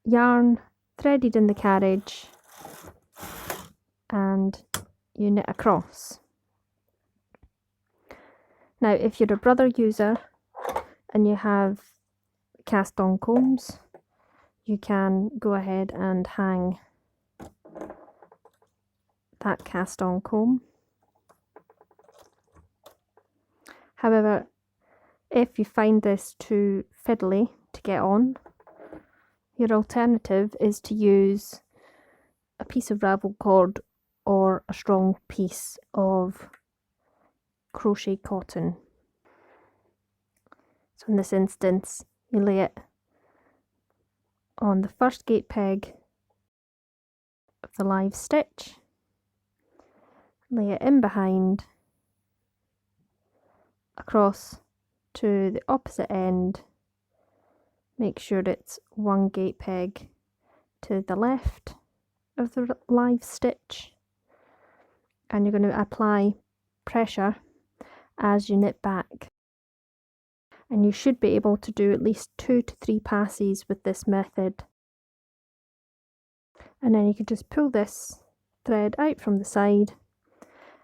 yarn threaded in the carriage and you knit across. Now if you're a brother user and you have cast on combs, you can go ahead and hang that cast on comb. However, if you find this too fiddly to get on, your alternative is to use a piece of ravel cord or a strong piece of crochet cotton. So in this instance, you lay it on the first gate peg of the live stitch, lay it in behind, across to the opposite end, make sure it's one gate peg to the left of the live stitch, and you're going to apply pressure as you knit back. And you should be able to do at least 2 to 3 passes with this method. And then you can just pull this thread out from the side,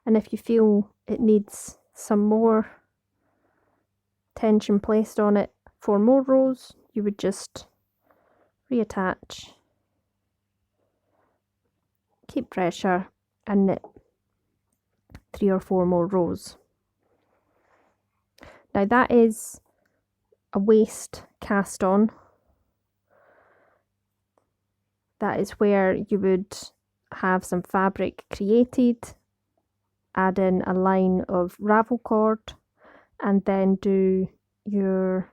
and if you feel it needs some more tension placed on it for more rows, you would just reattach, keep pressure, and knit 3 or 4 more rows. Now that is a waist cast on. That is where you would have some fabric created, add in a line of ravel cord, and then do your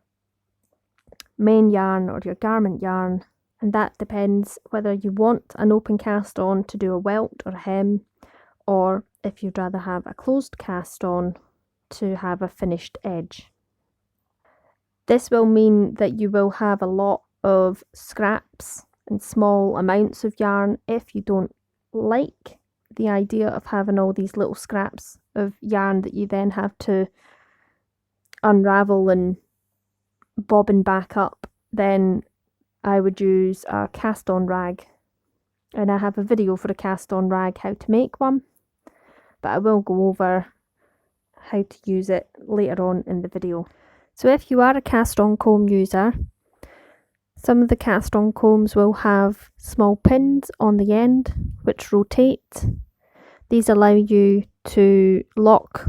main yarn or your garment yarn. And that depends whether you want an open cast on to do a welt or a hem, or if you'd rather have a closed cast on to have a finished edge. This will mean that you will have a lot of scraps and small amounts of yarn if you don't like the idea of having all these little scraps of yarn that you then have to unravel and bobbin back up. Then I would use a cast on rag, and I have a video for a cast on rag how to make one, but I will go over how to use it later on in the video. So if you are a cast on comb user, some of the cast on combs will have small pins on the end which rotate. These allow you to lock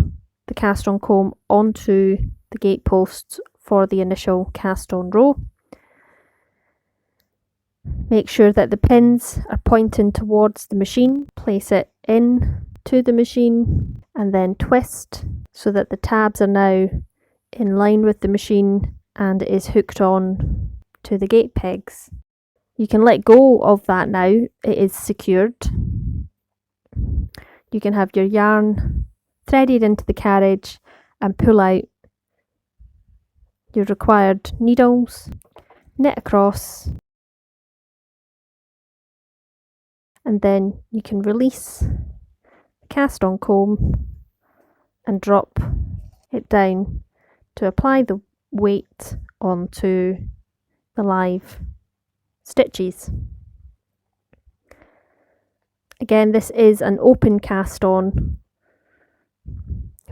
the cast on comb onto the gate posts for the initial cast on row. Make sure that the pins are pointing towards the machine. Place it in to the machine and then twist so that the tabs are now in line with the machine and it is hooked on to the gate pegs. You can let go of that now, it is secured. You can have your yarn threaded into the carriage and pull out your required needles, knit across, and then you can release the cast on comb and drop it down to apply the weight onto the live stitches. Again, this is an open cast on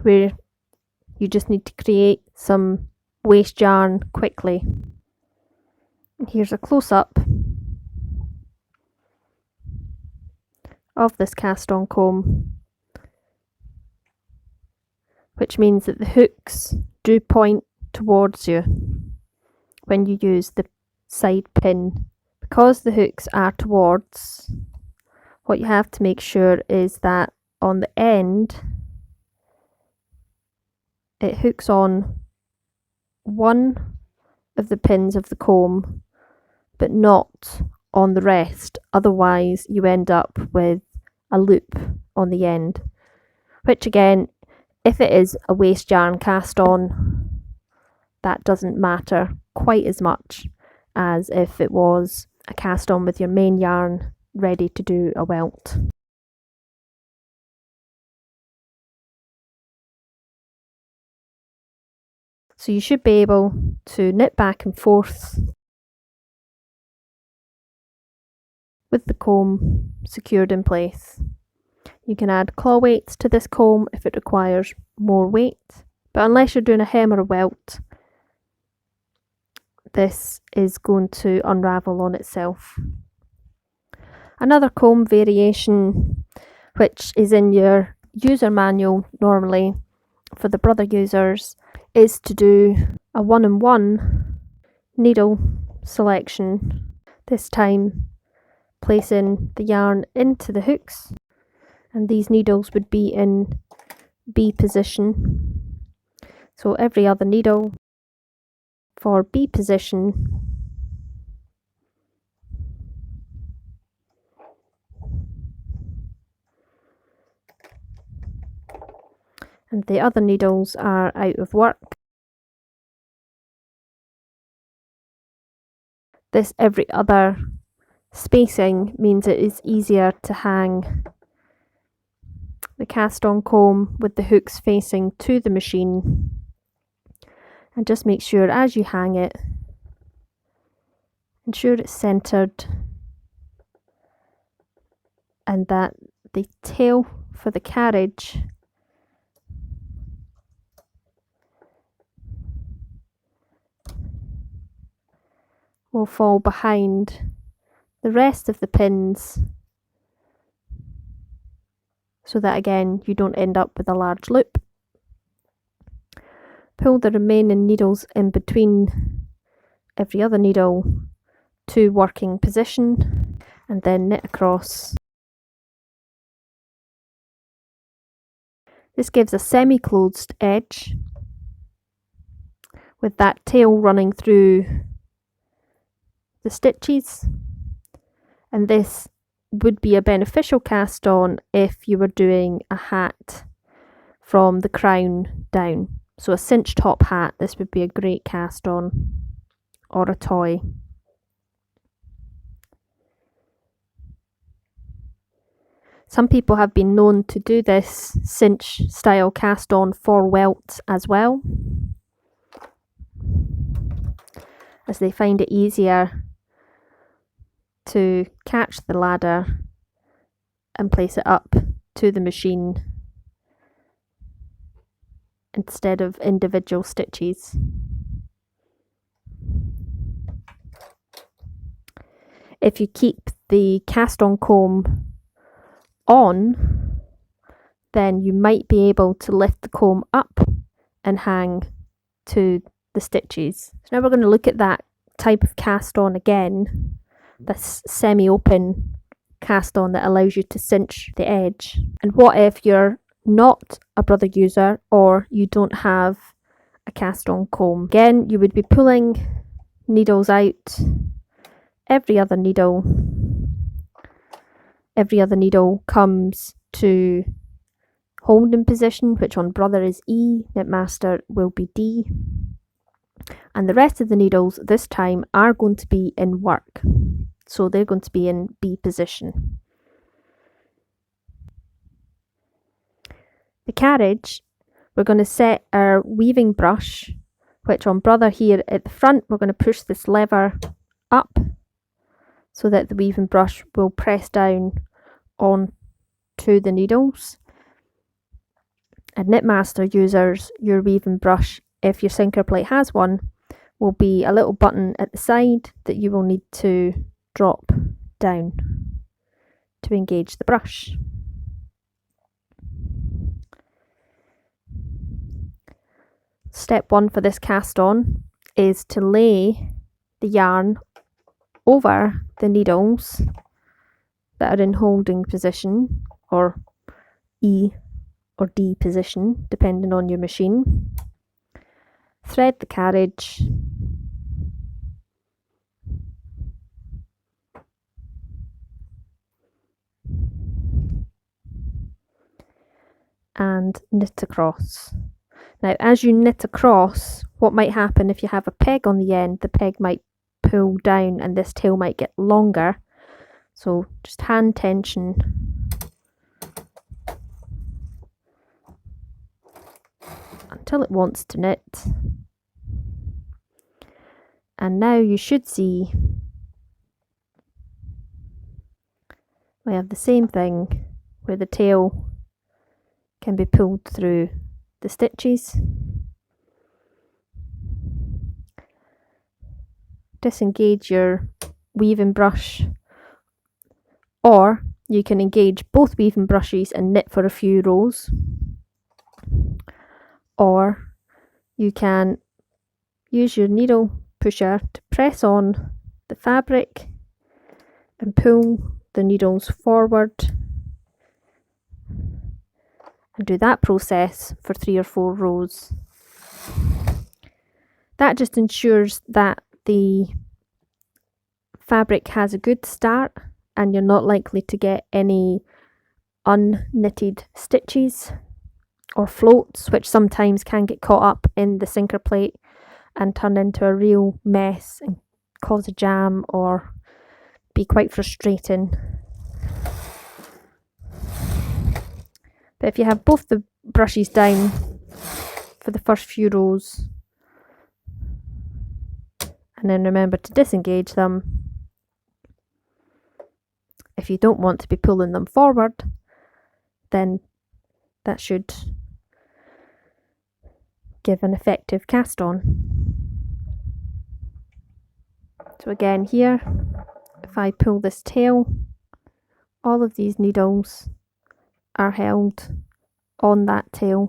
where you just need to create some waste yarn quickly. Here's a close-up of this cast on comb, which means that the hooks do point towards you when you use the side pin. Because the hooks are towards, what you have to make sure is that on the end it hooks on one of the pins of the comb but not on the rest, otherwise you end up with a loop on the end, which again, if it is a waste yarn cast on, that doesn't matter quite as much as if it was a cast on with your main yarn ready to do a welt. So you should be able to knit back and forth with the comb secured in place. You can add claw weights to this comb if it requires more weight, but unless you're doing a hem or a welt, this is going to unravel on itself. Another comb variation, which is in your user manual normally for the brother users, is to do a 1-in-1 needle selection. This time placing the yarn into the hooks, and these needles would be in B position. So every other needle for B position, and the other needles are out of work. This every other spacing means it is easier to hang the cast on comb with the hooks facing to the machine, and just make sure as you hang it, ensure it's centered and that the tail for the carriage will fall behind the rest of the pins, so that again you don't end up with a large loop. Pull the remaining needles in between every other needle to working position, and then knit across. This gives a semi-closed edge with that tail running through the stitches, and this would be a beneficial cast on if you were doing a hat from the crown down. So a cinch top hat, this would be a great cast on, or a toy. Some people have been known to do this cinch style cast on for welts as well, as they find it easier to catch the ladder and place it up to the machine instead of individual stitches. If you keep the cast on comb on, then you might be able to lift the comb up and hang to the stitches. So now we're going to look at that type of cast on again, this semi-open cast on that allows you to cinch the edge. And what if you're not a brother user or you don't have a cast on comb? Again, you would be pulling needles out, every other needle comes to holding position, which on brother is E, knitmaster will be D, and the rest of the needles this time are going to be in work, so they're going to be in B position. The carriage, we're going to set our weaving brush, which on brother here at the front, we're going to push this lever up so that the weaving brush will press down on to the needles. And knitmaster users, your weaving brush, if your sinker plate has one, will be a little button at the side that you will need to drop down to engage the brush. Step 1 for this cast on is to lay the yarn over the needles that are in holding position, or E or D position, depending on your machine. Thread the carriage and knit across. Now, as you knit across, what might happen if you have a peg on the end, the peg might pull down and this tail might get longer. So just hand tension until it wants to knit. And now you should see we have the same thing where the tail can be pulled through the stitches. Disengage your weaving brush, or you can engage both weaving brushes and knit for a few rows, or you can use your needle pusher to press on the fabric and pull the needles forward, and do that process for 3 or 4 rows. That just ensures that the fabric has a good start and you're not likely to get any unknitted stitches or floats, which sometimes can get caught up in the sinker plate and turn into a real mess and cause a jam or be quite frustrating. But if you have both the brushes down for the first few rows and then remember to disengage them, if you don't want to be pulling them forward, then that should give an effective cast on. So again here, if I pull this tail, all of these needles are held on that tail.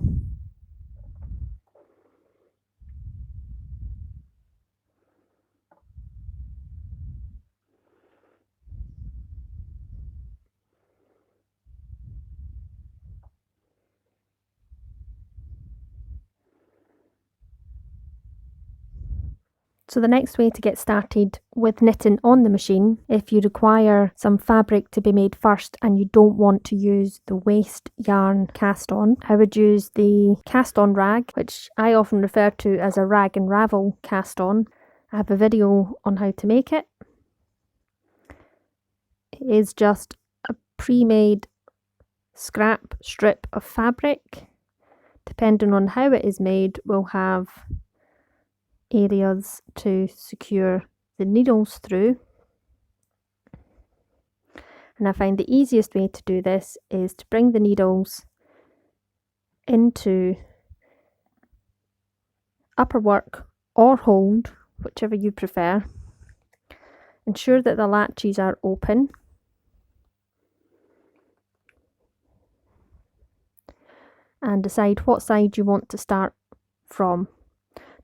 So the next way to get started with knitting on the machine, if you require some fabric to be made first and you don't want to use the waste yarn cast on, I would use the cast on rag, which I often refer to as a rag and ravel cast on. I have a video on how to make it. It is just a pre-made scrap strip of fabric. Depending on how it is made, we'll have areas to secure the needles through, and I find the easiest way to do this is to bring the needles into upper work or hold, whichever you prefer. Ensure that the latches are open, and decide what side you want to start from.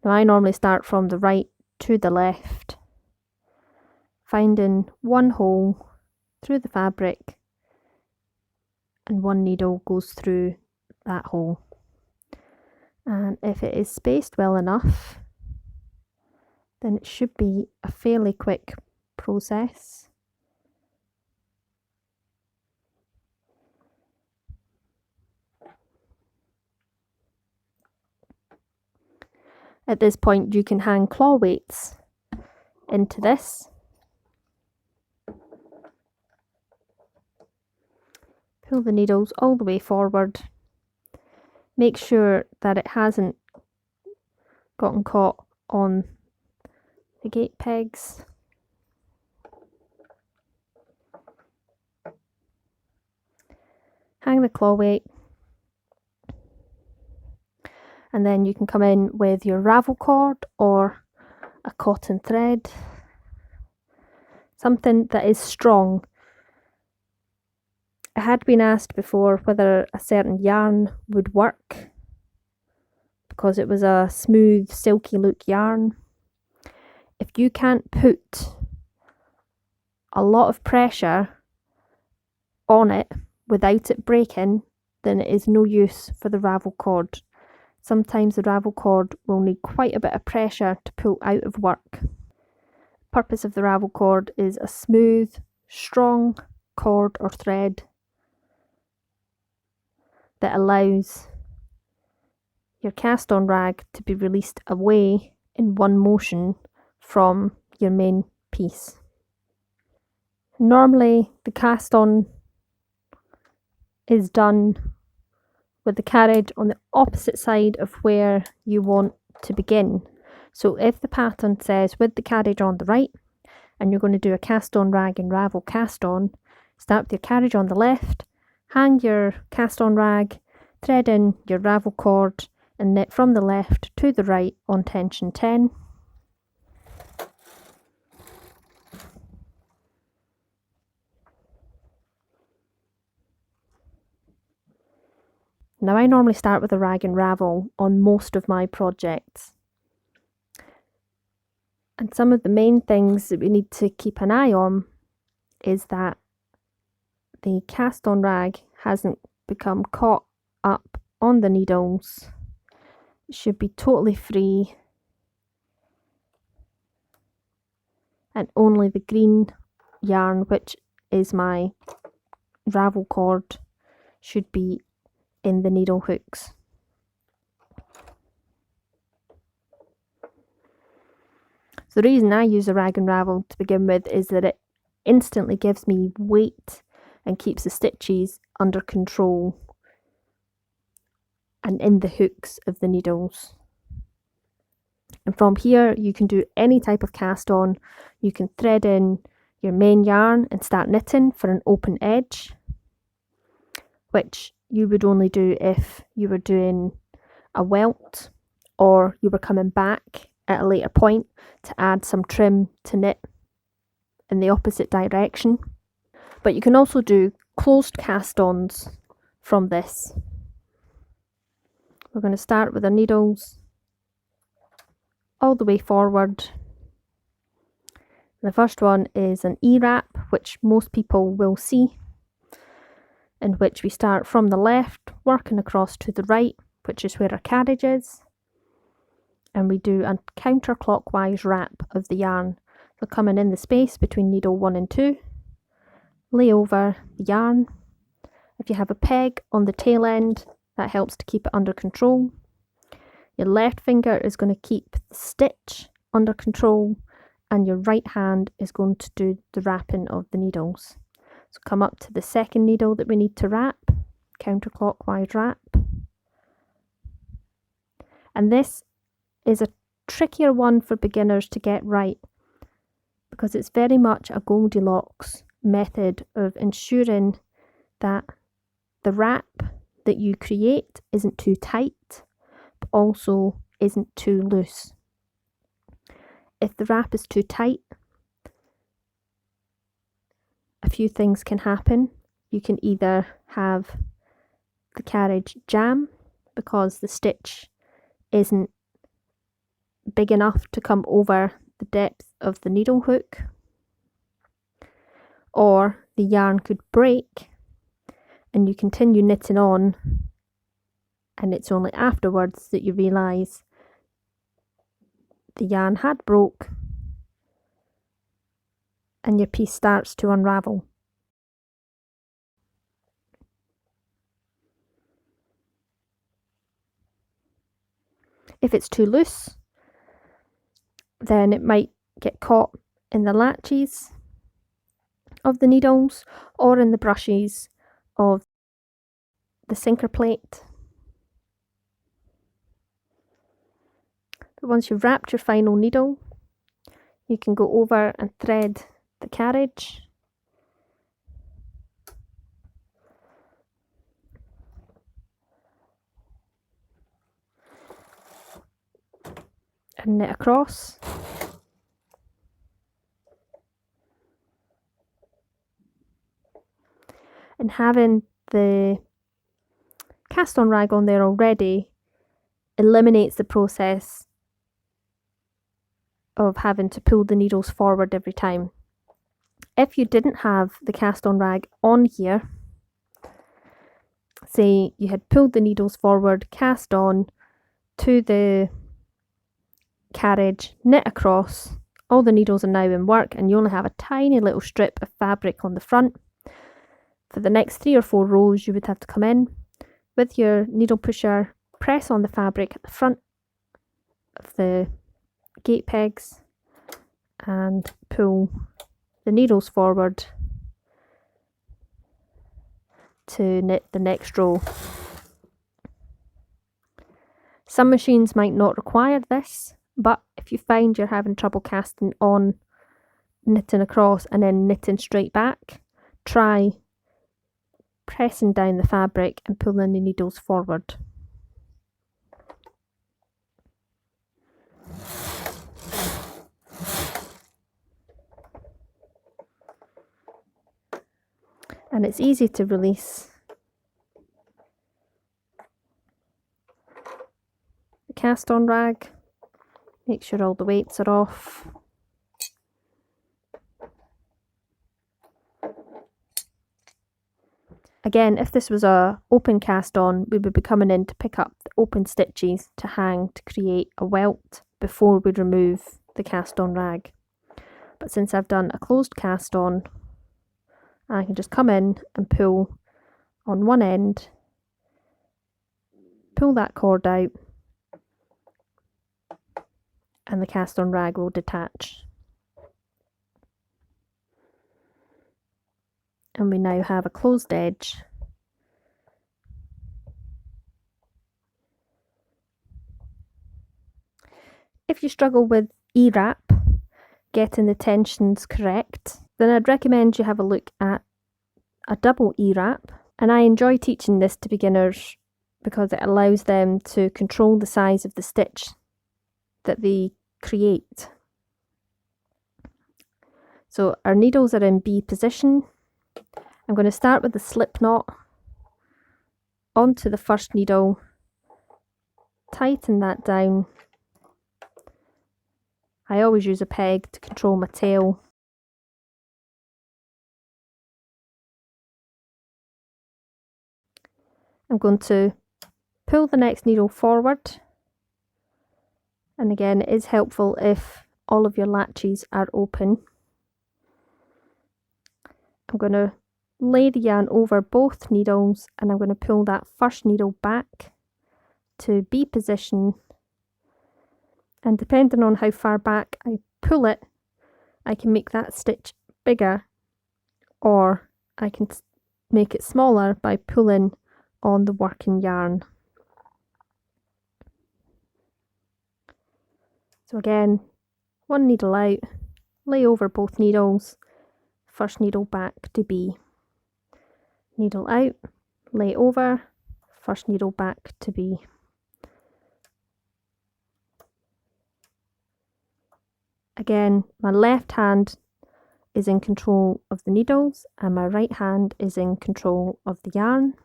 Now I normally start from the right to the left, finding one hole through the fabric and one needle goes through that hole. And if it is spaced well enough, then it should be a fairly quick process. At this point you can hang claw weights into this. Pull the needles all the way forward. Make sure that it hasn't gotten caught on the gate pegs. Hang the claw weight. And then you can come in with your ravel cord or a cotton thread. Something that is strong. I had been asked before whether a certain yarn would work because it was a smooth, silky look yarn. If you can't put a lot of pressure on it without it breaking, then it is no use for the ravel cord. Sometimes the ravel cord will need quite a bit of pressure to pull out of work. The purpose of the ravel cord is a smooth, strong cord or thread that allows your cast on rag to be released away in one motion from your main piece. Normally the cast on is done with the carriage on the opposite side of where you want to begin. So if the pattern says with the carriage on the right and you're going to do a cast on rag and ravel cast on, Start with your carriage on the left, hang your cast on rag, thread in your ravel cord and knit from the left to the right on tension 10. Now I normally start with a rag and ravel on most of my projects. And some of the main things that we need to keep an eye on is that the cast on rag hasn't become caught up on the needles. It should be totally free, and only the green yarn, which is my ravel cord, should be in the needle hooks. So the reason I use a rag and ravel to begin with is that it instantly gives me weight and keeps the stitches under control and in the hooks of the needles. And from here you can do any type of cast on. You can thread in your main yarn and start knitting for an open edge, which you would only do if you were doing a welt or you were coming back at a later point to add some trim to knit in the opposite direction. But you can also do closed cast-ons from this. We're going to start with the needles all the way forward. The first one is an E-wrap, which most people will see, in which we start from the left, working across to the right, which is where our carriage is, and we do a counterclockwise wrap of the yarn. So coming in the space between needle 1 and 2, lay over the yarn. If you have a peg on the tail end, that helps to keep it under control. Your left finger is going to keep the stitch under control, and your right hand is going to do the wrapping of the needles. So come up to the second needle that we need to wrap, counterclockwise wrap. And this is a trickier one for beginners to get right, because it's very much a Goldilocks method of ensuring that the wrap that you create isn't too tight, but also isn't too loose. If the wrap is too tight, a few things can happen. You can either have the carriage jam because the stitch isn't big enough to come over the depth of the needle hook, or the yarn could break and you continue knitting on, and it's only afterwards that you realise the yarn had broke and your piece starts to unravel. If it's too loose, then it might get caught in the latches of the needles or in the brushes of the sinker plate. But once you've wrapped your final needle, you can go over and thread the carriage. And knit across. And having the cast on rag on there already eliminates the process of having to pull the needles forward every time. If you didn't have the cast on rag on here, say you had pulled the needles forward, cast on to the carriage, knit across, all the needles are now in work and you only have a tiny little strip of fabric on the front. For the next 3 or 4 rows you would have to come in with your needle pusher, press on the fabric at the front of the gate pegs and pull the needles forward to knit the next row. Some machines might not require this, but if you find you're having trouble casting on, knitting across and then knitting straight back, try pressing down the fabric and pulling the needles forward. And it's easy to release the cast on rag. Make sure all the weights are off. Again, if this was a open cast on, we would be coming in to pick up the open stitches to hang to create a welt before we remove the cast on rag. But since I've done a closed cast on, I can just come in and pull on one end, pull that cord out, and the cast on rag will detach. And we now have a closed edge. If you struggle with E-wrap, getting the tensions correct, then I'd recommend you have a look at a double E-wrap. And I enjoy teaching this to beginners because it allows them to control the size of the stitch that they create. So our needles are in B position. I'm going to start with the slip knot onto the first needle, tighten that down. I always use a peg to control my tail. I'm going to pull the next needle forward, and again it is helpful if all of your latches are open. I'm going to lay the yarn over both needles and I'm going to pull that first needle back to B position, and depending on how far back I pull it, I can make that stitch bigger or I can make it smaller by pulling on the working yarn. So again, one needle out, lay over both needles, first needle back to B. Needle out, lay over, first needle back to B. Again, my left hand is in control of the needles and my right hand is in control of the yarn.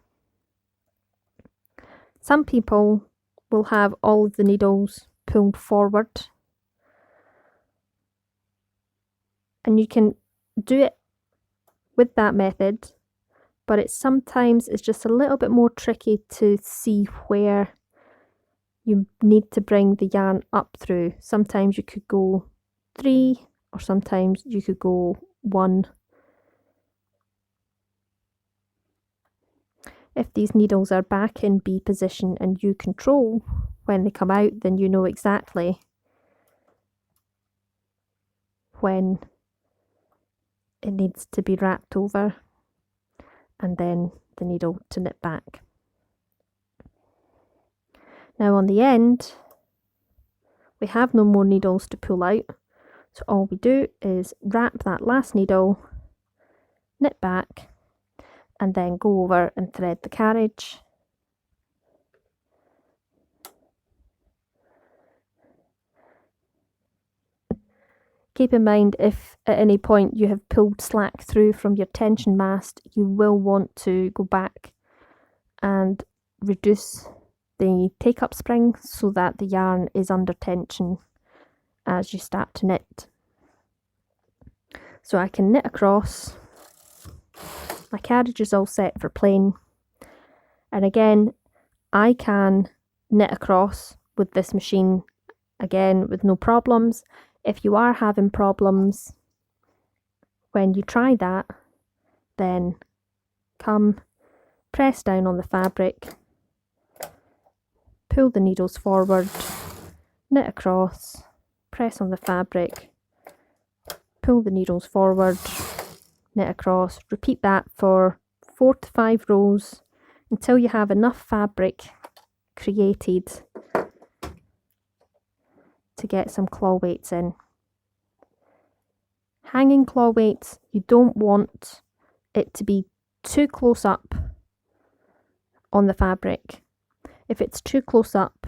Some people will have all of the needles pulled forward, and you can do it with that method, but sometimes it's just a little bit more tricky to see where you need to bring the yarn up through. Sometimes you could go 3 or sometimes you could go 1. If these needles are back in B position and you control when they come out, then you know exactly when it needs to be wrapped over and then the needle to knit back. Now on the end, we have no more needles to pull out, so all we do is wrap that last needle, knit back, and then go over and thread the carriage. Keep in mind, if at any point you have pulled slack through from your tension mast, you will want to go back and reduce the take-up spring so that the yarn is under tension as you start to knit. So I can knit across. My carriage is all set for plain, and again I can knit across with this machine again with no problems. If you are having problems when you try that, then come, press down on the fabric, pull the needles forward, knit across, press on the fabric, pull the needles forward, knit across. Repeat that for 4 to 5 rows until you have enough fabric created to get some claw weights in. Hanging claw weights you don't want it to be too close up on the fabric. If it's too close up,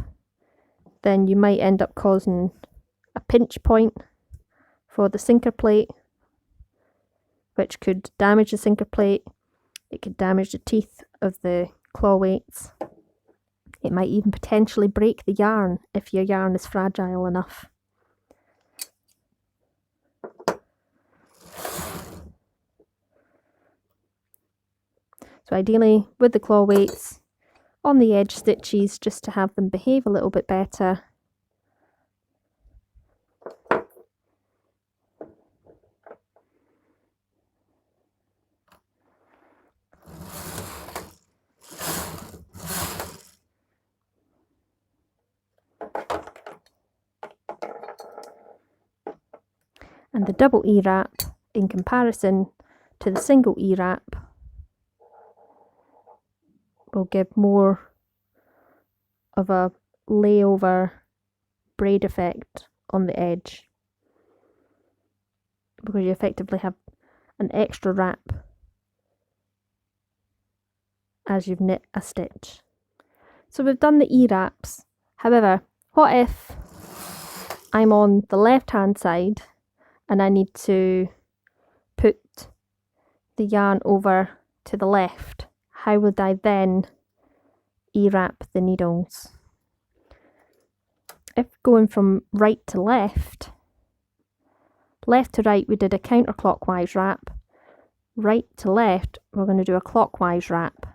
then you might end up causing a pinch point for the sinker plate, which could damage the sinker plate. It could damage the teeth of the claw weights. It might even potentially break the yarn if your yarn is fragile enough. So ideally, with the claw weights on the edge stitches, just to have them behave a little bit better. And the double E-wrap, in comparison to the single E-wrap, will give more of a layover braid effect on the edge, because you effectively have an extra wrap as you've knit a stitch. So we've done the E-wraps. However, what if I'm on the left hand side and I need to put the yarn over to the left? How would I then E-wrap the needles? If going from right to left to right, we did a counterclockwise wrap. Right to left, we're going to do a clockwise wrap.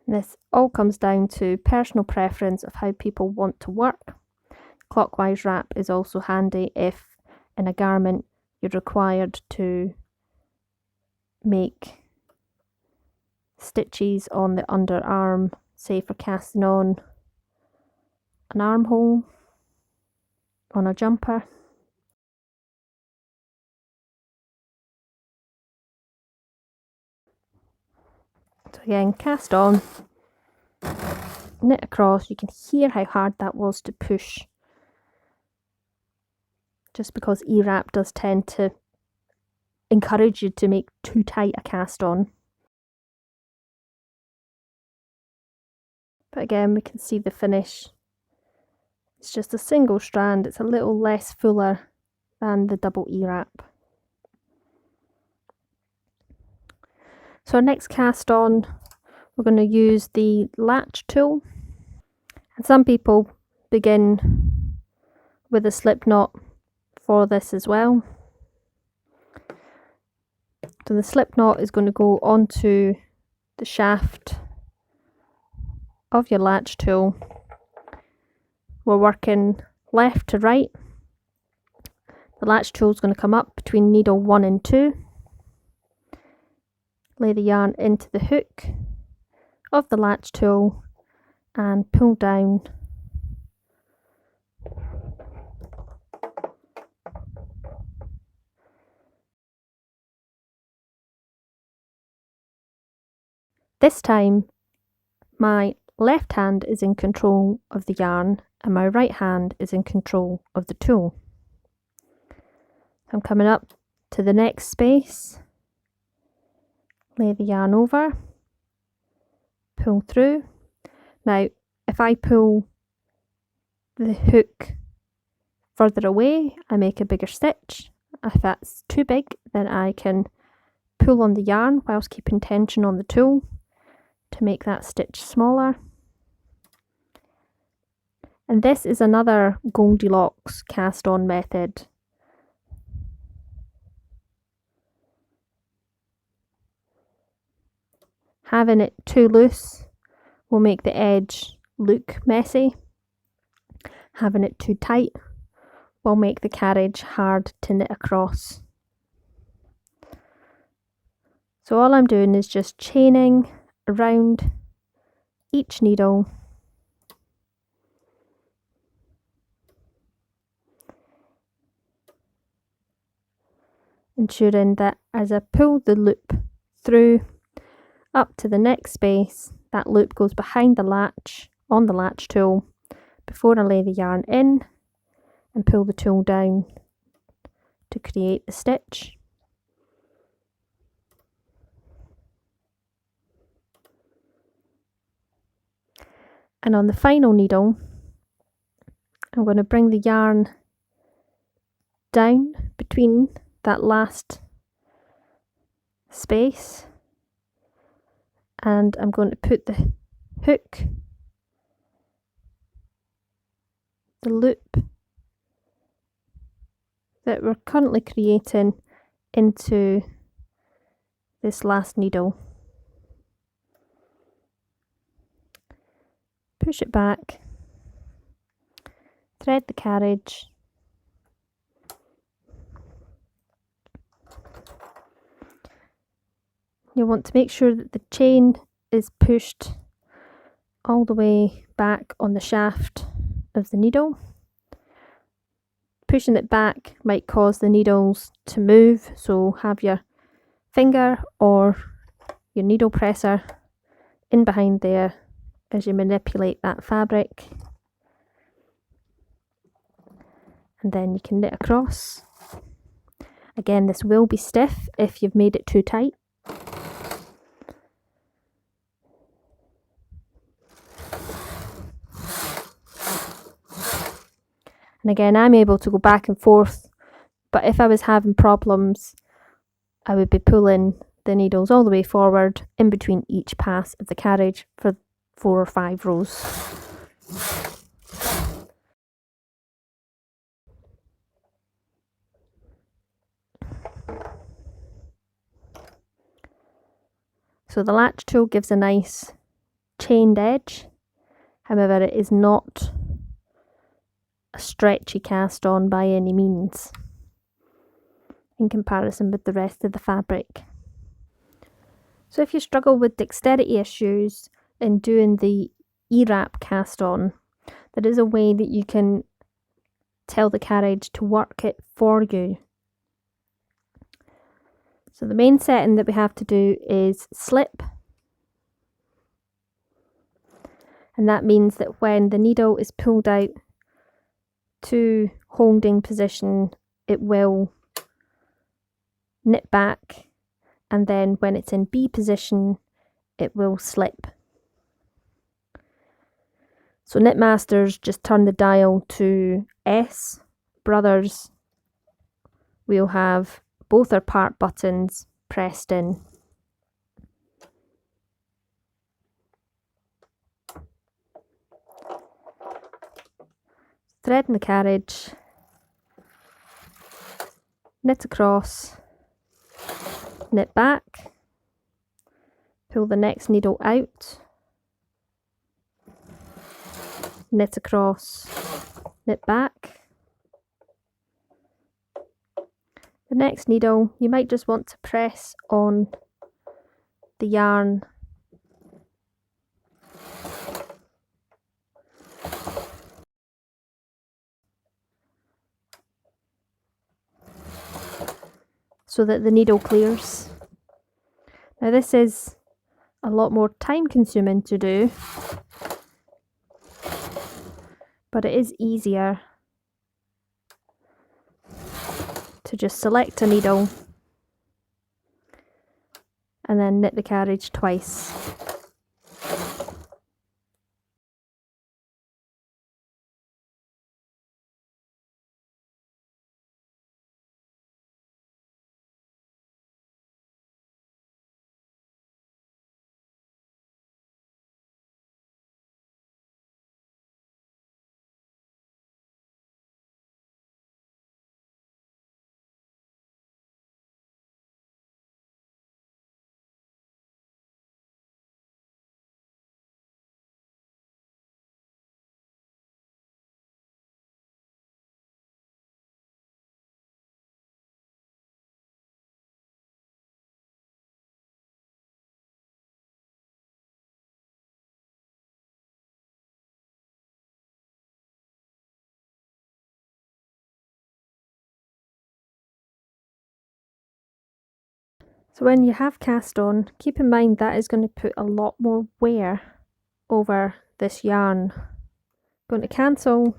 This all comes down to personal preference of how people want to work. Clockwise wrap is also handy if in a garment you're required to make stitches on the underarm, say for casting on an armhole on a jumper. So again, cast on, knit across. You can hear how hard that was to push, just because E-wrap does tend to encourage you to make too tight a cast on. But again, we can see the finish. It's just a single strand. It's a little less fuller than the double E-wrap. So our next cast on, we're going to use the Latch tool. And some people begin with a slip knot for this as well. So the slip knot is going to go onto the shaft of your Latch tool. We're working left to right. The Latch tool is going to come up between needle 1 and 2. Lay the yarn into the hook of the Latch tool and pull down. This time my left hand is in control of the yarn and my right hand is in control of the tool. I'm coming up to the next space, lay the yarn over, pull through. Now if I pull the hook further away, I make a bigger stitch. If that's too big, then I can pull on the yarn whilst keeping tension on the tool to make that stitch smaller. And this is another Goldilocks cast on method. Having it too loose will make the edge look messy. Having it too tight will make the carriage hard to knit across. So all I'm doing is just chaining around each needle, ensuring that as I pull the loop through up to the next space, that loop goes behind the latch on the Latch tool, before I lay the yarn in and pull the tool down to create the stitch. And on the final needle, I'm going to bring the yarn down between that last space, and I'm going to put the hook, the loop that we're currently creating, into this last needle. Push it back, thread the carriage, you want to make sure that the chain is pushed all the way back on the shaft of the needle. Pushing it back might cause the needles to move, so have your finger or your needle presser in behind there as you manipulate that fabric, and then you can knit across. Again, this will be stiff if you've made it too tight. And again, I'm able to go back and forth, but if I was having problems, I would be pulling the needles all the way forward in between each pass of the carriage for 4 or 5 rows. So the latch tool gives a nice chained edge, however it is not a stretchy cast on by any means in comparison with the rest of the fabric. So if you struggle with dexterity issues in doing the E-wrap cast on, there is a way that you can tell the carriage to work it for you. So the main setting that we have to do is slip, and that means that when the needle is pulled out to holding position, it will knit back, and then when it's in B position, it will slip. So Knitmasters, just turn the dial to S. Brothers, we'll have both our part buttons pressed in. Threading the carriage, knit across, knit back, pull the next needle out, knit across, knit back. The next needle, you might just want to press on the yarn so that the needle clears. Now this is a lot more time consuming to do, but it is easier to just select a needle and then knit the carriage twice. So when you have cast on, keep in mind that is going to put a lot more wear over this yarn Going to cancel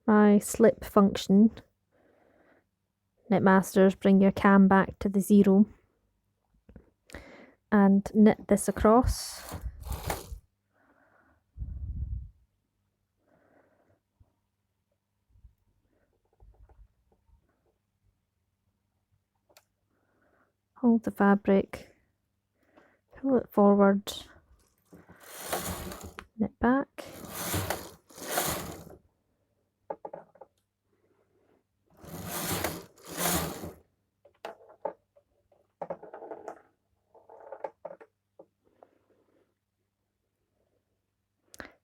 my slip function. Knit masters, bring your cam back to the 0 and knit this across. Hold the fabric, pull it forward, knit back.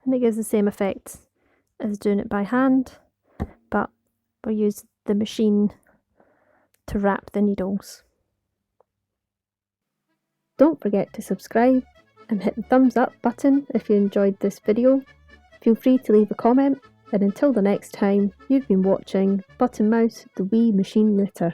And it gives the same effect as doing it by hand, but we'll use the machine to wrap the needles. Don't forget to subscribe and hit the thumbs up button if you enjoyed this video. Feel free to leave a comment, and until the next time, you've been watching Button Mouse the Wee Machine Knitter.